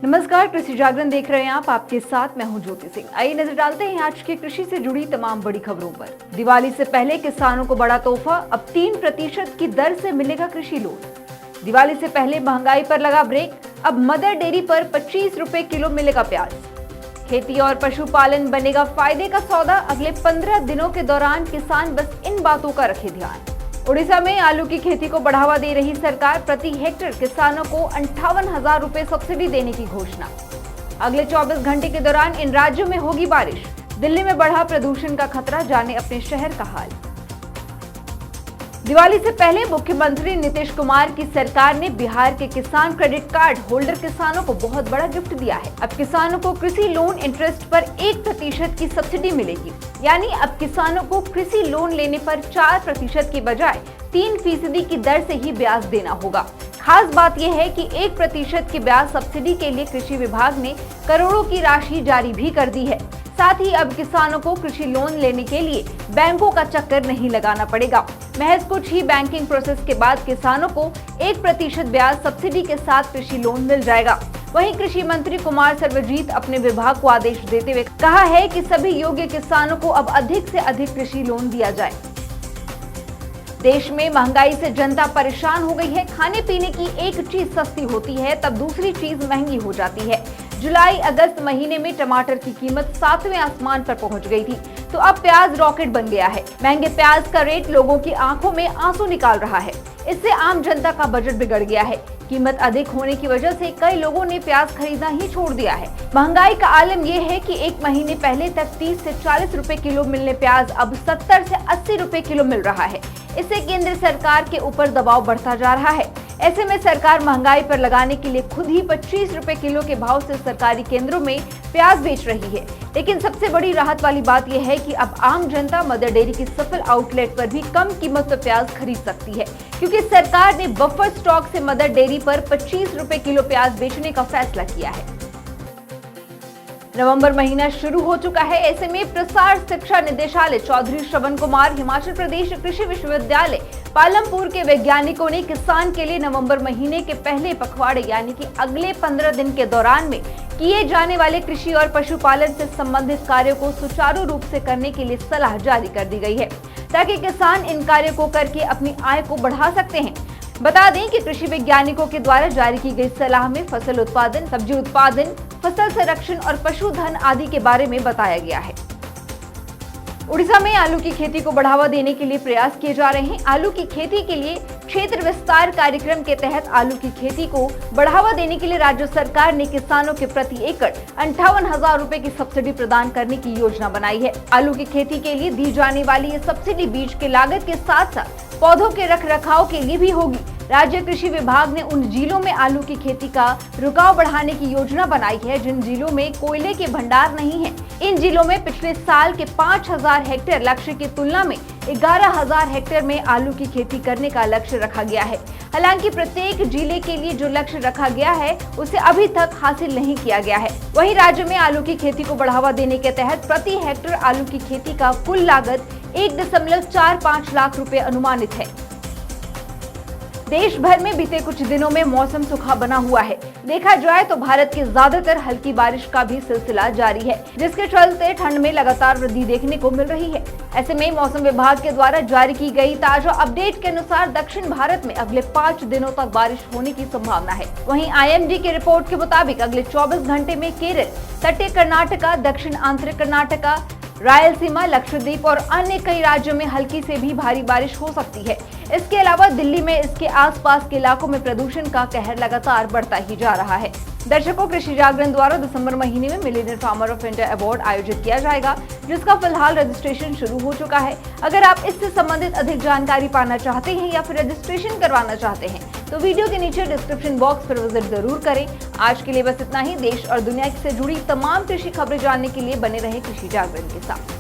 नमस्कार, कृषि जागरण देख रहे हैं आप। आपके साथ मैं हूं ज्योति सिंह। आइए नजर डालते हैं आज के कृषि से जुड़ी तमाम बड़ी खबरों पर। दिवाली से पहले किसानों को बड़ा तोहफा, अब 3% की दर से मिलेगा कृषि लोन। दिवाली से पहले महंगाई पर लगा ब्रेक, अब मदर डेयरी पर 25 रुपए किलो मिलेगा प्याज। खेती और पशुपालन बनेगा फायदे का सौदा। अगले 15 दिनों के दौरान किसान बस इन बातों का रखे ध्यान। उड़ीसा में आलू की खेती को बढ़ावा दे रही सरकार, प्रति हेक्टेयर किसानों को 58,000 रुपए सब्सिडी देने की घोषणा। अगले 24 घंटे के दौरान इन राज्यों में होगी बारिश। दिल्ली में बढ़ा प्रदूषण का खतरा, जाने अपने शहर का हाल। दिवाली से पहले मुख्यमंत्री नीतीश कुमार की सरकार ने बिहार के किसान क्रेडिट कार्ड होल्डर किसानों को बहुत बड़ा गिफ्ट दिया है। अब किसानों को कृषि लोन इंटरेस्ट पर 1% की सब्सिडी मिलेगी, यानी अब किसानों को कृषि लोन लेने पर 4% की बजाय 3% की दर से ही ब्याज देना होगा। खास बात यह है कि 1% की ब्याज सब्सिडी के लिए कृषि विभाग ने करोड़ों की राशि जारी भी कर दी है। साथ ही अब किसानों को कृषि लोन लेने के लिए बैंकों का चक्कर नहीं लगाना पड़ेगा। महज कुछ ही बैंकिंग प्रोसेस के बाद किसानों को 1% ब्याज सब्सिडी के साथ कृषि लोन मिल जाएगा। वहीं कृषि मंत्री कुमार सर्वजीत अपने विभाग को आदेश देते हुए कहा है कि सभी योग्य किसानों को अब अधिक से अधिक कृषि लोन दिया जाए। देश में महंगाई से जनता परेशान हो गई है। खाने पीने की एक चीज सस्ती होती है, तब दूसरी चीज महंगी हो जाती है। जुलाई अगस्त महीने में टमाटर की कीमत 7वें आसमान पर पहुंच गई थी, तो अब प्याज रॉकेट बन गया है। महंगे प्याज का रेट लोगों की आंखों में आंसू निकाल रहा है। इससे आम जनता का बजट बिगड़ गया है। कीमत अधिक होने की वजह से कई लोगों ने प्याज खरीदना ही छोड़ दिया है। महंगाई का आलम यह है कि एक महीने पहले तक 30 से 40 रुपए किलो मिलने प्याज अब 70 से 80 रुपए किलो मिल रहा है। इससे केंद्र सरकार के ऊपर दबाव बढ़ता जा रहा है। ऐसे में सरकार महंगाई पर लगाने के लिए खुद ही 25 रुपए किलो के भाव से सरकारी केंद्रों में प्याज बेच रही है। लेकिन सबसे बड़ी राहत वाली बात यह है कि अब आम जनता मदर डेयरी की सफल आउटलेट पर भी कम कीमत पर प्याज खरीद सकती है, क्योंकि सरकार ने बफर स्टॉक से मदर डेयरी पर 25 रुपए किलो प्याज बेचने का फैसला किया है। नवंबर महीना शुरू हो चुका है। ऐसे में प्रसार शिक्षा निदेशालय चौधरी श्रवण कुमार, हिमाचल प्रदेश कृषि विश्वविद्यालय पालमपुर के वैज्ञानिकों ने किसान के लिए नवंबर महीने के पहले पखवाड़े यानी कि अगले 15 दिन के दौरान में किए जाने वाले कृषि और पशुपालन से संबंधित कार्यों को सुचारू रूप से करने के लिए सलाह जारी कर दी गई है, ताकि किसान इन कार्यों को करके अपनी आय को बढ़ा सकते हैं। बता दें कि कृषि वैज्ञानिकों के द्वारा जारी की गई सलाह में फसल उत्पादन, सब्जी उत्पादन, फसल संरक्षण और पशुधन आदि के बारे में बताया गया है। उड़ीसा में आलू की खेती को बढ़ावा देने के लिए प्रयास किए जा रहे हैं। आलू की खेती के लिए क्षेत्र विस्तार कार्यक्रम के तहत आलू की खेती को बढ़ावा देने के लिए राज्य सरकार ने किसानों के प्रति एकड़ 58,000 रुपए की सब्सिडी प्रदान करने की योजना बनाई है। आलू की खेती के लिए दी जाने वाली ये सब्सिडी बीज के लागत के साथ साथ पौधों के रखरखाव के लिए भी होगी। राज्य कृषि विभाग ने उन जिलों में आलू की खेती का रुकाव बढ़ाने की योजना बनाई है जिन जिलों में कोयले के भंडार नहीं है। इन जिलों में पिछले साल के 5,000 हेक्टेयर लक्ष्य की तुलना में 11,000 हेक्टेयर में आलू की खेती करने का लक्ष्य रखा गया है। हालांकि प्रत्येक जिले के लिए जो लक्ष्य रखा गया है उसे अभी तक हासिल नहीं किया गया है। वहीं राज्य में आलू की खेती को बढ़ावा देने के तहत प्रति हेक्टेयर आलू की खेती का कुल लागत 1.45 लाख रुपए अनुमानित है। देश भर में बीते कुछ दिनों में मौसम सूखा बना हुआ है। देखा जाए तो भारत के ज्यादातर हल्की बारिश का भी सिलसिला जारी है, जिसके चलते ठंड में लगातार वृद्धि देखने को मिल रही है। ऐसे में मौसम विभाग के द्वारा जारी की गई ताजा अपडेट के अनुसार दक्षिण भारत में अगले 5 दिनों तक बारिश होने की संभावना है। वहीं IMD की रिपोर्ट के मुताबिक अगले 24 घंटे में केरल, तटीय कर्नाटका, दक्षिण आंतरिक कर्नाटका, रायलसीमा, लक्षद्वीप और अन्य कई राज्यों में हल्की से भी भारी बारिश हो सकती है। इसके अलावा दिल्ली में इसके आसपास के इलाकों में प्रदूषण का कहर लगातार बढ़ता ही जा रहा है। दर्शकों, कृषि जागरण द्वारा दिसंबर महीने में Millionaire farmer of India award आयोजित किया जाएगा, जिसका फिलहाल रजिस्ट्रेशन शुरू हो चुका है। अगर आप इससे संबंधित अधिक जानकारी पाना चाहते हैं या फिर रजिस्ट्रेशन करवाना चाहते हैं तो वीडियो के नीचे डिस्क्रिप्शन बॉक्स पर विजिट जरूर करें। आज के लिए बस इतना ही। देश और दुनिया से जुड़ी तमाम कृषि खबरें जानने के लिए बने रहें कृषि जागरण के साथ।